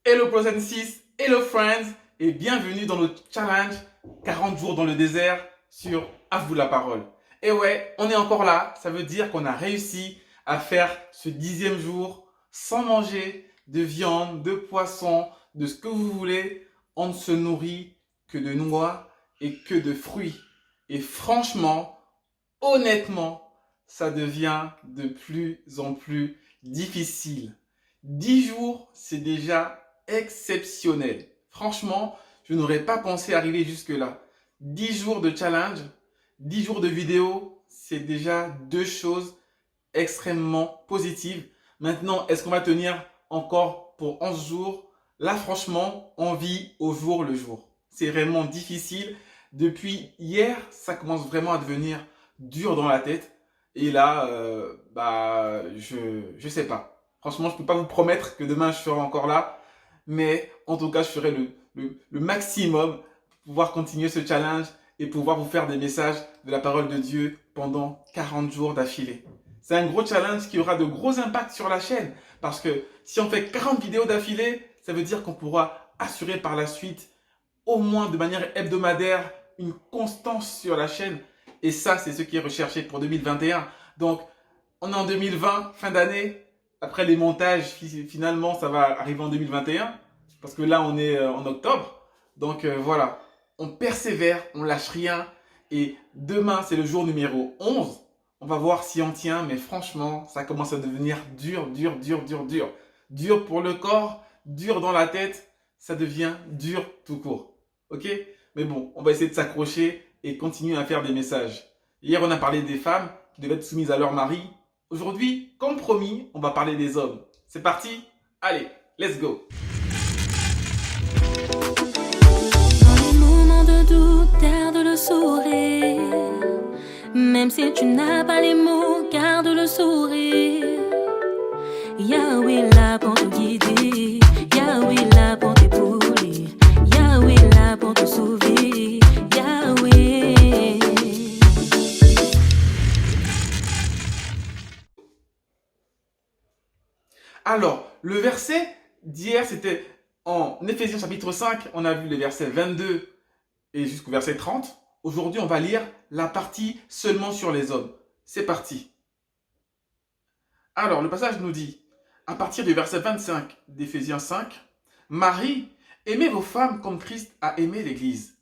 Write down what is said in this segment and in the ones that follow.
Hello Bros and Sis, hello friends et bienvenue dans notre challenge 40 jours dans le désert sur À vous la parole. Et ouais, on est encore là, ça veut dire qu'on a réussi à faire ce 10e jour sans manger de viande, de poisson, de ce que vous voulez. On ne se nourrit que de noix et que de fruits. Et franchement, honnêtement, ça devient de plus en plus difficile. 10 jours, c'est déjà exceptionnel. Franchement, je n'aurais pas pensé arriver jusque-là. 10 jours de challenge, 10 jours de vidéo, c'est déjà deux choses extrêmement positives. Maintenant, est-ce qu'on va tenir encore pour 11 jours? Là, franchement, on vit au jour le jour. C'est vraiment difficile. Depuis hier, ça commence vraiment à devenir dur dans la tête. Et là, je sais pas. Franchement, je ne peux pas vous promettre que demain je serai encore là. Mais en tout cas, je ferai le maximum pour pouvoir continuer ce challenge et pouvoir vous faire des messages de la parole de Dieu pendant 40 jours d'affilée. C'est un gros challenge qui aura de gros impacts sur la chaîne. Parce que si on fait 40 vidéos d'affilée, ça veut dire qu'on pourra assurer par la suite, au moins de manière hebdomadaire, une constance sur la chaîne. Et ça, c'est ce qui est recherché pour 2021. Donc, on est en 2020, fin d'année. Après les montages, finalement, ça va arriver en 2021. Parce que là, on est en octobre. Donc voilà, on persévère, on lâche rien. Et demain, c'est le jour numéro 11. On va voir si on tient. Mais franchement, ça commence à devenir dur, dur, dur, dur, dur. Dur pour le corps, dur dans la tête. Ça devient dur tout court. Ok? Mais bon, on va essayer de s'accrocher et continuer à faire des messages. Hier, on a parlé des femmes qui devaient être soumises à leur mari. Aujourd'hui, comme promis, on va parler des hommes. C'est parti? Allez, let's go! Dans les moments de doute, garde le sourire. Même si tu n'as pas les mots, garde le sourire. Yahweh là pour te guider. Yahweh là pour t'épauler. Yahweh là pour te sauver. Yahweh. Alors, le verset d'hier, c'était en Éphésiens chapitre 5. On a vu les versets 22 et jusqu'au verset 30. Aujourd'hui, on va lire la partie seulement sur les hommes. C'est parti. Alors, le passage nous dit, à partir du verset 25 d'Éphésiens 5, Marie, aimez vos femmes comme Christ a aimé l'Église,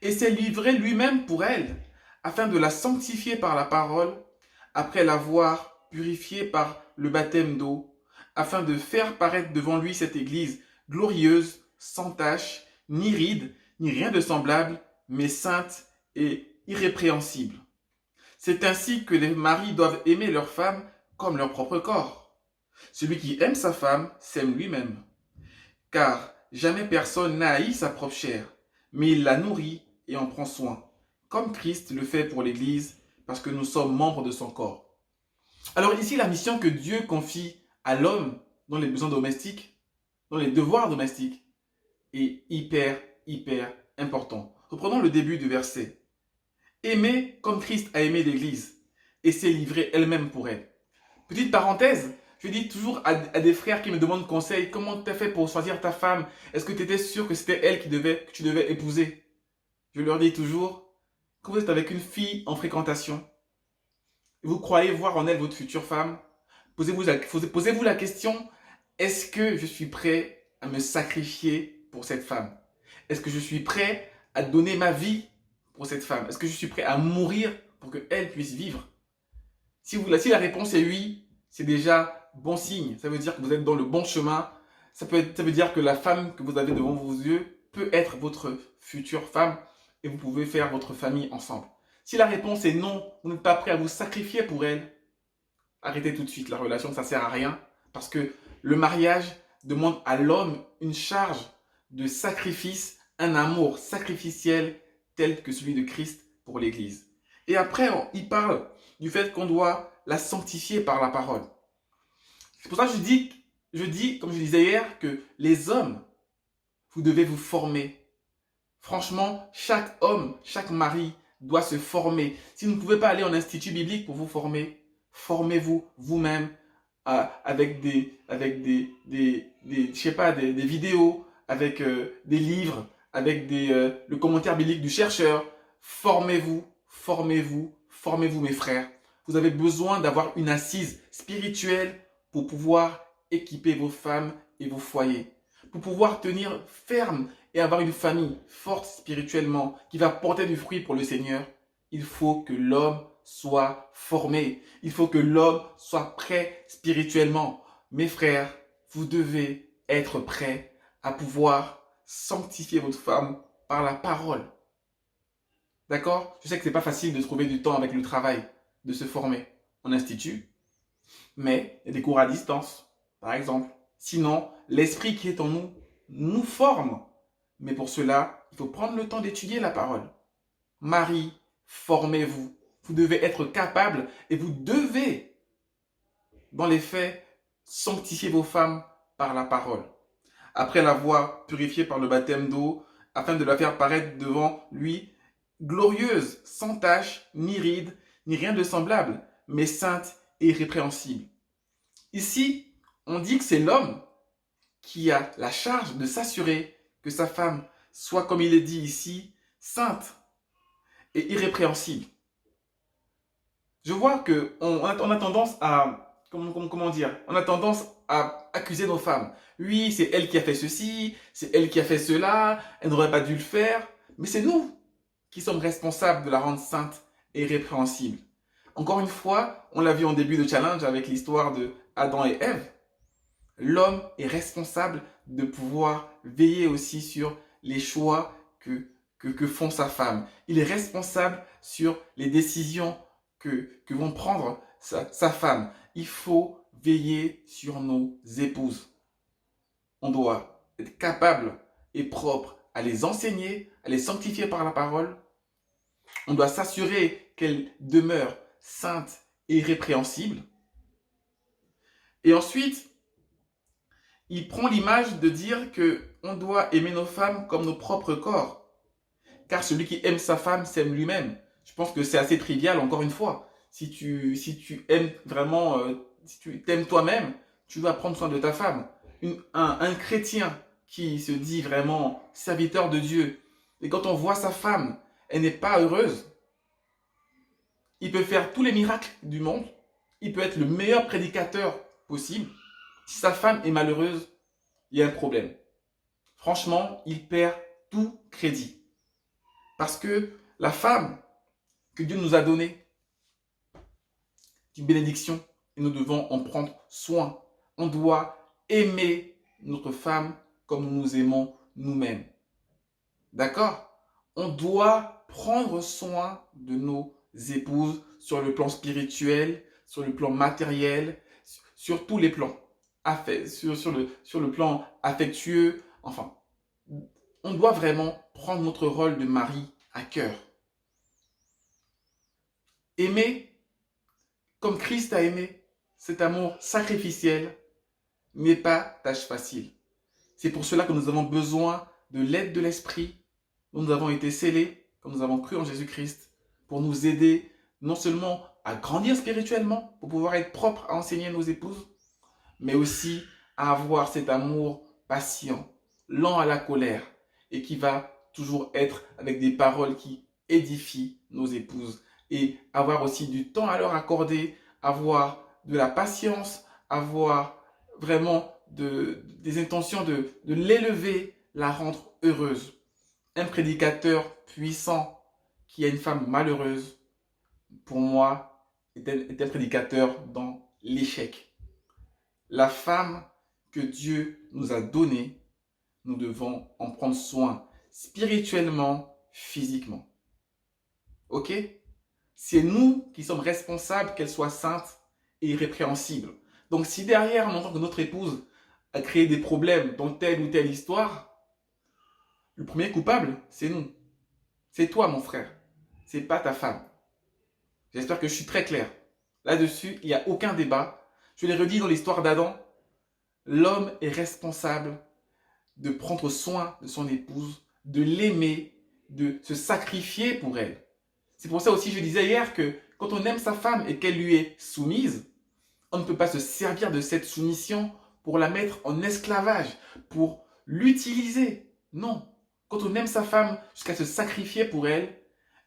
et s'est livré lui-même pour elle, afin de la sanctifier par la parole, après l'avoir purifiée par le baptême d'eau, afin de faire paraître devant lui cette Église glorieuse, sans tache, ni ride, ni rien de semblable, mais sainte et irrépréhensible. C'est ainsi que les maris doivent aimer leurs femmes comme leur propre corps. Celui qui aime sa femme s'aime lui-même. Car jamais personne n'a haï sa propre chair, mais il la nourrit et en prend soin, comme Christ le fait pour l'Église, parce que nous sommes membres de son corps. Alors ici, la mission que Dieu confie à l'homme dans les besoins domestiques, dans les devoirs domestiques, est hyper important. Reprenons le début du verset. Aimer comme Christ a aimé l'Église et s'est livré elle-même pour elle. Petite parenthèse, je dis toujours à des frères qui me demandent conseil, comment tu as fait pour choisir ta femme? Est-ce que tu étais sûr que c'était elle que tu devais épouser? Je leur dis toujours, quand vous êtes avec une fille en fréquentation, et vous croyez voir en elle votre future femme, posez-vous la question, est-ce que je suis prêt à me sacrifier pour cette femme? Est-ce que je suis prêt à donner ma vie pour cette femme? Est-ce que je suis prêt à mourir pour qu'elle puisse vivre? Si la réponse est oui, c'est déjà bon signe. Ça veut dire que vous êtes dans le bon chemin. Ça veut dire que la femme que vous avez devant vos yeux peut être votre future femme et vous pouvez faire votre famille ensemble. Si la réponse est non, vous n'êtes pas prêt à vous sacrifier pour elle, arrêtez tout de suite la relation, ça ne sert à rien. Parce que le mariage demande à l'homme une charge de sacrifice, un amour sacrificiel tel que celui de Christ pour l'Église. Et après, il parle du fait qu'on doit la sanctifier par la parole. C'est pour ça que je dis, comme je disais hier, que les hommes, vous devez vous former. Franchement, chaque homme, chaque mari doit se former. Si vous ne pouvez pas aller en institut biblique pour vous former, formez-vous vous-même avec des je sais pas, des vidéos, avec des livres, avec le commentaire biblique du chercheur. Formez-vous, formez-vous, formez-vous mes frères. Vous avez besoin d'avoir une assise spirituelle pour pouvoir équiper vos femmes et vos foyers. Pour pouvoir tenir ferme et avoir une famille forte spirituellement qui va porter du fruit pour le Seigneur, il faut que l'homme soit formé. Il faut que l'homme soit prêt spirituellement. Mes frères, vous devez être prêts à pouvoir sanctifier votre femme par la parole. D'accord? Je sais que ce n'est pas facile de trouver du temps avec le travail, de se former en institut, mais il y a des cours à distance, par exemple. Sinon, l'esprit qui est en nous nous forme. Mais pour cela, il faut prendre le temps d'étudier la parole. Marie, formez-vous. Vous devez être capable et vous devez, dans les faits, sanctifier vos femmes par la parole. Après l'avoir purifiée par le baptême d'eau, afin de la faire paraître devant lui, glorieuse, sans tache, ni ride, ni rien de semblable, mais sainte et irrépréhensible. Ici, on dit que c'est l'homme qui a la charge de s'assurer que sa femme soit, comme il est dit ici, sainte et irrépréhensible. Je vois qu'on a tendance à, comment dire, on a tendance à accuser nos femmes. Oui, c'est elle qui a fait ceci, c'est elle qui a fait cela, elle n'aurait pas dû le faire. Mais c'est nous qui sommes responsables de la rendre sainte et irrépréhensible. Encore une fois, on l'a vu en début de challenge avec l'histoire de Adam et Ève. L'homme est responsable de pouvoir veiller aussi sur les choix que font sa femme. Il est responsable sur les décisions que vont prendre sa femme. Il faut veiller sur nos épouses. On doit être capable et propre à les enseigner, à les sanctifier par la parole. On doit s'assurer qu'elles demeurent saintes et irrépréhensibles. Et ensuite, il prend l'image de dire qu'on doit aimer nos femmes comme nos propres corps. Car celui qui aime sa femme s'aime lui-même. Je pense que c'est assez trivial, encore une fois. Si tu aimes vraiment, si tu t'aimes toi-même, tu vas prendre soin de ta femme. Un chrétien qui se dit vraiment serviteur de Dieu, et quand on voit sa femme, elle n'est pas heureuse, il peut faire tous les miracles du monde, il peut être le meilleur prédicateur possible. Si sa femme est malheureuse, il y a un problème. Franchement, il perd tout crédit. Parce que la femme que Dieu nous a donnée, c'est une bénédiction et nous devons en prendre soin. On doit aimer notre femme comme nous nous aimons nous-mêmes. D'accord? On doit prendre soin de nos épouses sur le plan spirituel, sur le plan matériel, sur tous les plans. Sur le plan affectueux. Enfin, on doit vraiment prendre notre rôle de mari à cœur. Aimer comme Christ a aimé, cet amour sacrificiel n'est pas tâche facile. C'est pour cela que nous avons besoin de l'aide de l'Esprit, dont nous avons été scellés, comme nous avons cru en Jésus-Christ, pour nous aider non seulement à grandir spirituellement, pour pouvoir être propres à enseigner nos épouses, mais aussi à avoir cet amour patient, lent à la colère, et qui va toujours être avec des paroles qui édifient nos épouses, et avoir aussi du temps à leur accorder, avoir de la patience, avoir vraiment des intentions de l'élever, la rendre heureuse. Un prédicateur puissant qui a une femme malheureuse, pour moi, est un prédicateur dans l'échec. La femme que Dieu nous a donnée, nous devons en prendre soin spirituellement, physiquement. Ok? C'est nous qui sommes responsables qu'elle soit sainte et irrépréhensible. Donc si derrière, on entend que notre épouse a créé des problèmes dans telle ou telle histoire, le premier coupable, c'est nous. C'est toi, mon frère. C'est pas ta femme. J'espère que je suis très clair. Là-dessus, il n'y a aucun débat. Je l'ai redit dans l'histoire d'Adam. L'homme est responsable de prendre soin de son épouse, de l'aimer, de se sacrifier pour elle. C'est pour ça aussi, je disais hier que quand on aime sa femme et qu'elle lui est soumise, on ne peut pas se servir de cette soumission pour la mettre en esclavage, pour l'utiliser. Non. Quand on aime sa femme jusqu'à se sacrifier pour elle,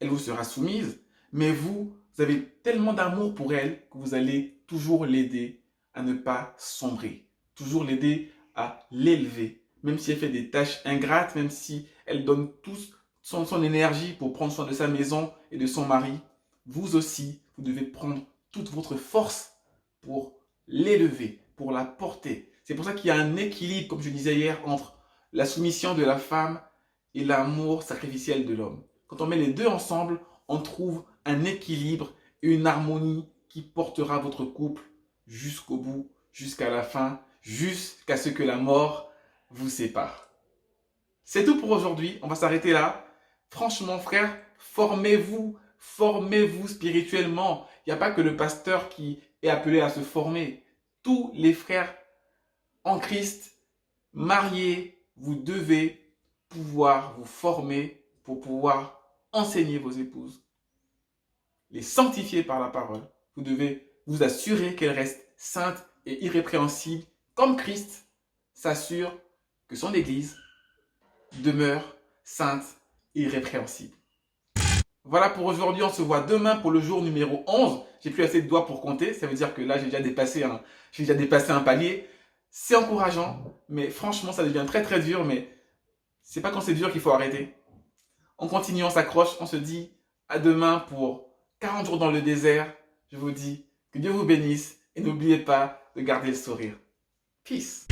elle vous sera soumise, mais vous avez tellement d'amour pour elle que vous allez toujours l'aider à ne pas sombrer, toujours l'aider à l'élever, même si elle fait des tâches ingrates, même si elle donne tout son énergie pour prendre soin de sa maison et de son mari. Vous aussi, vous devez prendre toute votre force pour l'élever, pour la porter. C'est pour ça qu'il y a un équilibre, comme je disais hier, entre la soumission de la femme et l'amour sacrificiel de l'homme. Quand on met les deux ensemble, on trouve un équilibre et une harmonie qui portera votre couple jusqu'au bout, jusqu'à la fin, jusqu'à ce que la mort vous sépare. C'est tout pour aujourd'hui, on va s'arrêter là. Franchement, frère, formez-vous spirituellement. Il n'y a pas que le pasteur qui est appelé à se former. Tous les frères en Christ, mariés, vous devez pouvoir vous former pour pouvoir enseigner vos épouses, les sanctifier par la parole. Vous devez vous assurer qu'elles restent saintes et irrépréhensibles, comme Christ s'assure que son Église demeure sainte et irrépréhensible. Voilà pour aujourd'hui, on se voit demain pour le jour numéro 11. J'ai plus assez de doigts pour compter, ça veut dire que là j'ai déjà dépassé un palier. C'est encourageant, mais franchement ça devient très très dur, mais c'est pas quand c'est dur qu'il faut arrêter. On continue, on s'accroche, on se dit à demain pour 40 jours dans le désert. Je vous dis que Dieu vous bénisse et n'oubliez pas de garder le sourire. Peace.